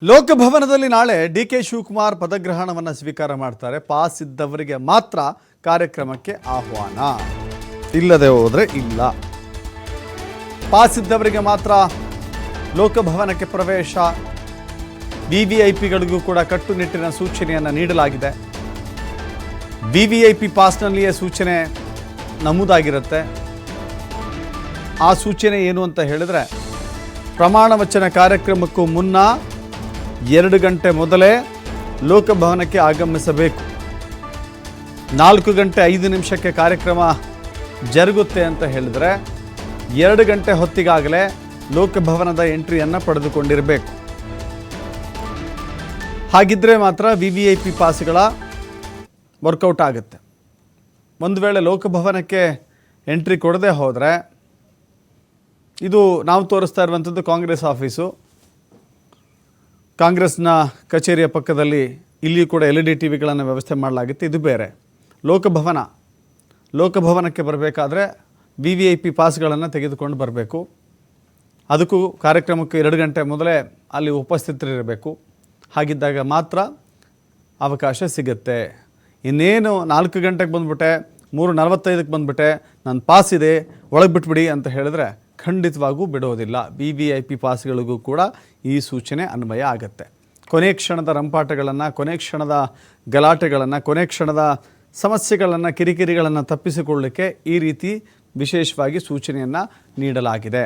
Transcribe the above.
ಲೋಕಭವನದಲ್ಲಿ ನಾಳೆ ಡಿ.ಕೆ. ಶಿವಕುಮಾರ್ ಪದಗ್ರಹಣವನ್ನು ಸ್ವೀಕಾರ ಮಾಡ್ತಾರೆ. ಪಾಸ್ ಇದ್ದವರಿಗೆ ಮಾತ್ರ ಕಾರ್ಯಕ್ರಮಕ್ಕೆ ಆಹ್ವಾನ, ಇಲ್ಲದೆ ಹೋದರೆ ಇಲ್ಲ. ಪಾಸ್ ಇದ್ದವರಿಗೆ ಮಾತ್ರ ಲೋಕಭವನಕ್ಕೆ ಪ್ರವೇಶ. ವಿವಿಐಪಿಗಳಿಗೂ ಕೂಡ ಕಟ್ಟುನಿಟ್ಟಿನ ಸೂಚನೆಯನ್ನು ನೀಡಲಾಗಿದೆ. ವಿವಿಐಪಿ ಪಾಸ್ನಲ್ಲಿಯೇ ಸೂಚನೆ ನಮೂದಾಗಿರುತ್ತೆ. ಆ ಸೂಚನೆ ಏನು ಅಂತ ಹೇಳಿದ್ರೆ, ಪ್ರಮಾಣ ವಚನ ಕಾರ್ಯಕ್ರಮಕ್ಕೂ ಮುನ್ನ 2 ಗಂಟೆ ಮೊದಲೇ ಲೋಕಭವನಕ್ಕೆ ಆಗಮಿಸಬೇಕು. 4 ಗಂಟೆ 5 ನಿಮಿಷಕ್ಕೆ ಕಾರ್ಯಕ್ರಮ ಜರುಗುತ್ತೆ ಅಂತ ಹೇಳಿದರೆ 2 ಗಂಟೆ ಹೊತ್ತಿಗಾಗಲೇ ಲೋಕಭವನದ ಎಂಟ್ರಿಯನ್ನು ಪಡೆದುಕೊಂಡಿರಬೇಕು. ಹಾಗಿದ್ದರೆ ಮಾತ್ರ ವಿವಿಐಪಿ ಪಾಸ್ಗಳ ವರ್ಕೌಟ್ ಆಗುತ್ತೆ. ಒಂದು ವೇಳೆ ಲೋಕಭವನಕ್ಕೆ ಎಂಟ್ರಿ ಕೊಡದೆ ಹೋದರೆ, ಇದು ನಾವು ತೋರಿಸ್ತಾ ಇರುವಂಥದ್ದು ಕಾಂಗ್ರೆಸ್ ಆಫೀಸು, ಕಾಂಗ್ರೆಸ್ನ ಕಚೇರಿಯ ಪಕ್ಕದಲ್ಲಿ ಇಲ್ಲಿಯೂ ಕೂಡ LED ಟಿವಿಗಳನ್ನು ವ್ಯವಸ್ಥೆ ಮಾಡಲಾಗಿತ್ತು. ಇದು ಬೇರೆ. ಲೋಕಭವನಕ್ಕೆ ಬರಬೇಕಾದ್ರೆ ವಿವಿಐಪಿ ಪಾಸ್ಗಳನ್ನು ತೆಗೆದುಕೊಂಡು ಬರಬೇಕು. ಅದಕ್ಕೂ ಕಾರ್ಯಕ್ರಮಕ್ಕೆ 2 ಗಂಟೆ ಮೊದಲೇ ಅಲ್ಲಿ ಉಪಸ್ಥಿತರಿರಬೇಕು. ಹಾಗಿದ್ದಾಗ ಮಾತ್ರ ಅವಕಾಶ ಸಿಗುತ್ತೆ. ಇನ್ನೇನು 4 ಗಂಟೆಗೆ ಬಂದುಬಿಟ್ಟೆ, 3:45ಕ್ಕೆ ಬಂದುಬಿಟ್ಟೆ, ನನ್ನ ಪಾಸ್ ಇದೆ ಒಳಗೆ ಬಿಟ್ಬಿಡಿ ಅಂತ ಹೇಳಿದ್ರೆ ಖಂಡಿತವಾಗೂ ಬಿಡೋದಿಲ್ಲ. ವಿವಿಐಪಿ ಪಾಸ್ಗಳಿಗೂ ಕೂಡ ಈ ಸೂಚನೆ ಅನ್ವಯ ಆಗುತ್ತೆ. ಕೊನೆ ಕ್ಷಣದ ರಂಪಾಟಗಳನ್ನು, ಕೊನೆ ಕ್ಷಣದ ಗಲಾಟೆಗಳನ್ನು, ಕೊನೆ ಕ್ಷಣದ ಸಮಸ್ಯೆಗಳನ್ನು, ಕಿರಿಕಿರಿಗಳನ್ನು ತಪ್ಪಿಸಿಕೊಳ್ಳಲಿಕ್ಕೆ ಈ ರೀತಿ ವಿಶೇಷವಾಗಿ ಸೂಚನೆಯನ್ನು ನೀಡಲಾಗಿದೆ.